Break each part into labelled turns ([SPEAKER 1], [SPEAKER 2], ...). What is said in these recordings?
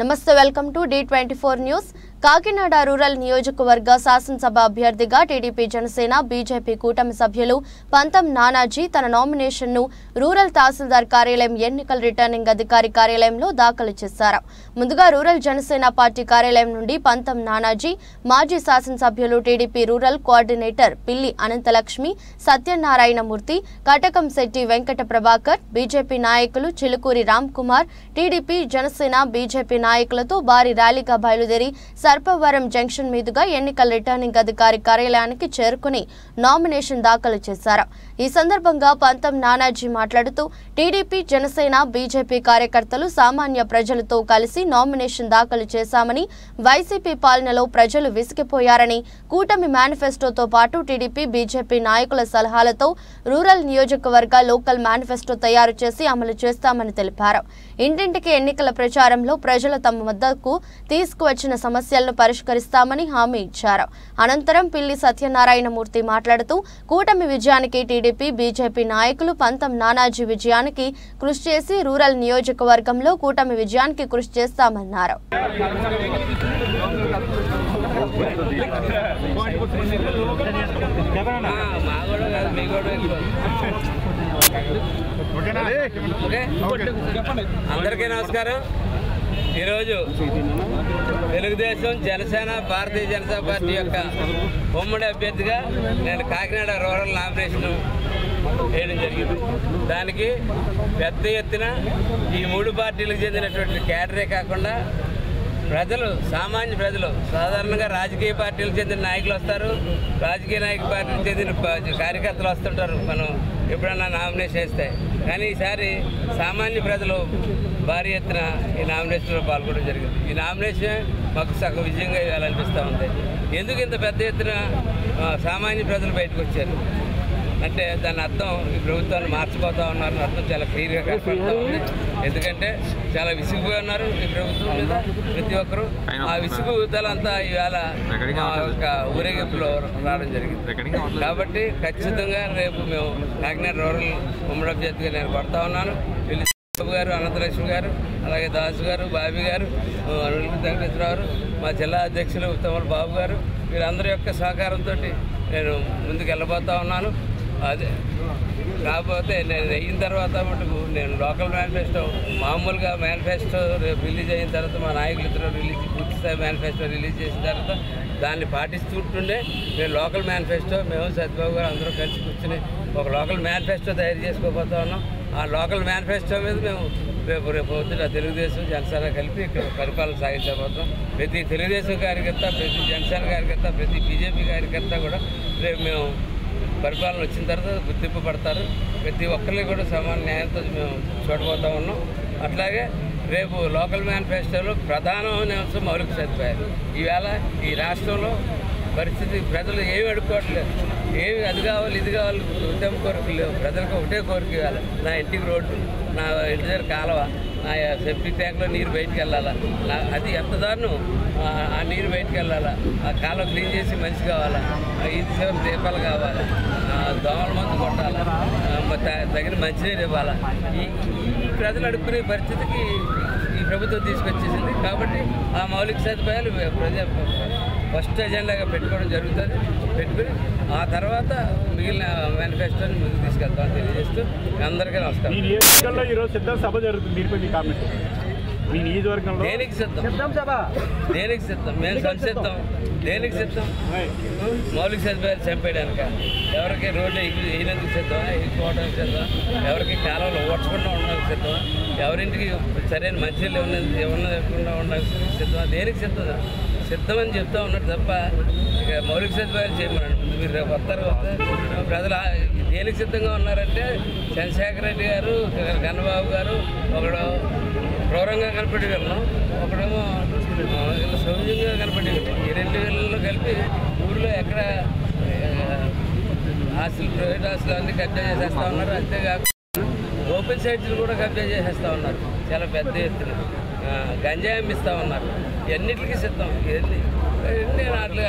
[SPEAKER 1] నమస్తే welcome to D24 news Kakinada rural నియోజకవర్గ శాసనసభ అభ్యర్థిగా టీడీపీ జనసేన బీజేపీ కూటమి సభ్యులు పంతం నానాజీ తన నామినేషన్ను రూరల్ తహసీల్దార్ కార్యాలయం ఎన్నికల రిటర్నింగ్ అధికారి కార్యాలయంలో దాఖలు చేశారు. ముందుగా రూరల్ జనసేన పార్టీ కార్యాలయం నుండి పంతం నానాజీ మాజీ శాసనసభ్యులు టీడీపీ రూరల్ కోఆర్డినేటర్ పిల్లి అనంతలక్ష్మి సత్యనారాయణమూర్తి కటకం శెట్టి వెంకట ప్రభాకర్ బీజేపీ నాయకులు చిలుకూరి రామ్ కుమార్ టీడీపీ జనసేన బీజేపీ నాయకులతో భారీ ర్యాలీగా బయలుదేరి సర్పవరం జంక్షన్ మీదుగా ఎన్నికల రిటర్నింగ్ అధికారి కార్యాలయానికి చేరుకుని నామినేషన్ దాఖలు చేశారు. ఈ సందర్భంగా పంతం నానాజీ మాట్లాడుతూ టీడీపీ జనసేన బీజేపీ కార్యకర్తలు సామాన్య ప్రజలతో కలిసి నామినేషన్ దాఖలు చేశామని, వైసీపీ పాలనలో ప్రజలు విసిగిపోయారని, కూటమి మేనిఫెస్టోతో పాటు టీడీపీ బీజేపీ నాయకుల సలహాలతో రూరల్ నియోజకవర్గ లోకల్ మేనిఫెస్టో తయారు చేసి అమలు చేస్తామని తెలిపారు. ఇంటింటికి ఎన్నికల ప్రచారంలో ప్రజలు తమ వద్దకు తీసుకువచ్చిన సమస్యలను పరిష్కరిస్తామని హామీ ఇచ్చారు. అనంతరం పిల్లి సత్యనారాయణమూర్తి మాట్లాడుతూ కూటమి విజయానికి టీడీపీ బీజేపీ నాయకులు పంతం నానాజీ విజయానికి కృషి చేసి రూరల్ నియోజకవర్గంలో కూటమి విజయానికి కృషి చేస్తామన్నారు.
[SPEAKER 2] అందరికీ నమస్కారం. ఈరోజు తెలుగుదేశం జనసేన భారతీయ జనతా పార్టీ యొక్క ఉమ్మడి అభ్యర్థిగా నేను కాకినాడ రూరల్ నామినేషన్ వేయడం జరిగింది. దానికి పెద్ద ఎత్తున ఈ మూడు పార్టీలకు చెందినటువంటి క్యాడరే కాకుండా ప్రజలు, సామాన్య ప్రజలు, సాధారణంగా రాజకీయ పార్టీలకు చెందిన నాయకులు వస్తారు, రాజకీయ పార్టీలకు చెందిన కార్యకర్తలు వస్తుంటారు మనం ఎప్పుడన్నా నామినేషన్ వేస్తే. కానీ ఈసారి సామాన్య ప్రజలు భారీ ఎత్తున ఈ నామినేషన్లో పాల్గొనడం జరిగింది. ఈ నామినేషన్ మాకు సగం విజయంగా ఇవ్వాలనిపిస్తూ ఉంది. ఎందుకు ఇంత పెద్ద ఎత్తున సామాన్య ప్రజలు బయటకు వచ్చారు అంటే దాని అర్థం ఈ ప్రభుత్వాన్ని మార్చిపోతూ ఉన్నారని అర్థం చాలా క్లియర్గా కనపడుతూ ఉంది. ఎందుకంటే చాలా విసిగిపోయి ఉన్నారు ఈ ప్రభుత్వం మీద ప్రతి ఒక్కరూ. ఆ విసుగుదలంతా ఈవేళ ఒక ఊరేగింపులో రావడం జరిగింది. కాబట్టి ఖచ్చితంగా రేపు మేము కాకినాడ రూరల్ ఉమ్మడి అభ్యర్థిగా నేను కొడతా ఉన్నాను. బాబు గారు, అనంతలక్ష్మి గారు, అలాగే దాసు గారు, బాబీ గారు, వెంకటేశ్వరరావు, మా జిల్లా అధ్యక్షులు ఉత్తమ బాబు గారు, వీరందరి యొక్క సహకారంతో నేను ముందుకు వెళ్ళబోతా ఉన్నాను. అదే కాకపోతే నేను అయిన తర్వాత మటుకు నేను లోకల్ మేనిఫెస్టో, మామూలుగా మేనిఫెస్టో రిలీజ్ అయిన తర్వాత మా నాయకులు ఇద్దరు పూర్తిస్థాయి మేనిఫెస్టో రిలీజ్ చేసిన తర్వాత దాన్ని పాటిస్తుంటుండే నేను లోకల్ మేనిఫెస్టో మేము సత్యబాబు గారు అందరూ కలిసి కూర్చుని ఒక లోకల్ మేనిఫెస్టో తయారు చేసుకోబోతా ఉన్నాం. ఆ లోకల్ మేనిఫెస్టో మీద మేము రేపు పొద్దున తెలుగుదేశం జనసేన కలిపి ఇక్కడ పరిపాలన సాగించబోతున్నాం. ప్రతి తెలుగుదేశం కార్యకర్త, ప్రతి జనసేన కార్యకర్త, ప్రతి బీజేపీ కార్యకర్త కూడా రేపు మేము పరిపాలన వచ్చిన తర్వాత గుర్తింపు పడతారు. ప్రతి ఒక్కరికి కూడా సమాన న్యాయంతో మేము చూడబోతూ ఉన్నాం. అట్లాగే రేపు లోకల్ మేనిఫెస్టోలో ప్రధానమైన అంశం మౌలిక సదుపాయాలు. ఈవేళ ఈ రాష్ట్రంలో పరిస్థితి ప్రజలు ఏమి అడుక్కోవట్లేదు, ఏమి అది కావాలి ఇది కావాలి ఉత్తమ కోరికలు లేవు. ప్రజలకు ఒకటే కోరిక ఇవ్వాలి, నా ఇంటికి రోడ్డు, నా ఇంటి దగ్గర కాలువ, నా సెప్టిక్ ట్యాంక్లో నీరు బయటికి వెళ్ళాలా, అది ఎంత దారుణం, ఆ నీరు బయటికి వెళ్ళాలా, ఆ కాలువ క్లీన్ చేసి మనిషి కావాలా, ఇది చివరి దీపాలు కావాలా, దోమల మందు కొట్టాలా, తగిన మంచినీరు ఇవ్వాలా. ఈ ప్రజలు అడుక్కునే పరిస్థితికి ఈ ప్రభుత్వం తీసుకొచ్చేసింది. కాబట్టి ఆ మౌలిక సదుపాయాలు ఫస్ట్ ఎజెండాగా పెట్టుకోవడం జరుగుతుంది. పెట్టుకుని ఆ తర్వాత మిగిలిన మేనిఫెస్టోని ముందుకు తీసుకెళ్తామని తెలియజేస్తూ అందరికీ నమస్కారం.
[SPEAKER 3] ఈరోజు సిద్ధం సభ జరుగుతుంది. మీ నియోజకవర్గంలో
[SPEAKER 2] దేనికి సిద్ధం? దేనికి సిద్ధం? మేము సంసిద్ధం. దేనికి సిద్ధం? మౌలిక సదుపాయాలు చంపేయడానిక? ఎవరికి రోడ్లు వేయనందుకు సిద్ధమా? వేసుకోవడానికి సిద్ధమా? ఎవరికి కాలంలో ఓడ్చకుండా ఉండడానికి సిద్ధమా? ఎవరింటికి సరైన మంచినీళ్ళు ఇవ్వకుండా ఉండడానికి సిద్ధమా? దేనికి సిద్ధం అని చెప్తా ఉన్నట్టు తప్ప ఇక మౌలిక సదుపాయాలు చేయమన్నాడు. ముందు మీరు రేపు వస్తారు. ప్రజలు దేనికి సిద్ధంగా ఉన్నారంటే చంద్రశేఖర్ రెడ్డి గారు, కన్నబాబు గారు ఒకడు క్రూరంగా కనపడి వెళ్ళాం, ఒకడేమో సౌమ్యంగా కనపడి వెళ్ళాం. ఈ రెండు వీళ్ళలో కలిపి ఊళ్ళో ఎక్కడ ఆస్తులు, ప్రైవేట్ ఆస్తులు అన్నీ కబ్జా చేసేస్తూ ఉన్నారు. అంతేకాకుండా ఓపెన్ సైట్స్లు కూడా కబ్జా చేసేస్తూ ఉన్నారు. చాలా పెద్ద ఎత్తున గంజాయి అమ్మిస్తూ ఉన్నారు. ఎన్నిటికీ సిద్ధం.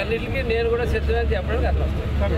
[SPEAKER 2] అన్నిటికీ నేను కూడా సిద్ధమని చెప్పడానికి అట్లా వస్తాను.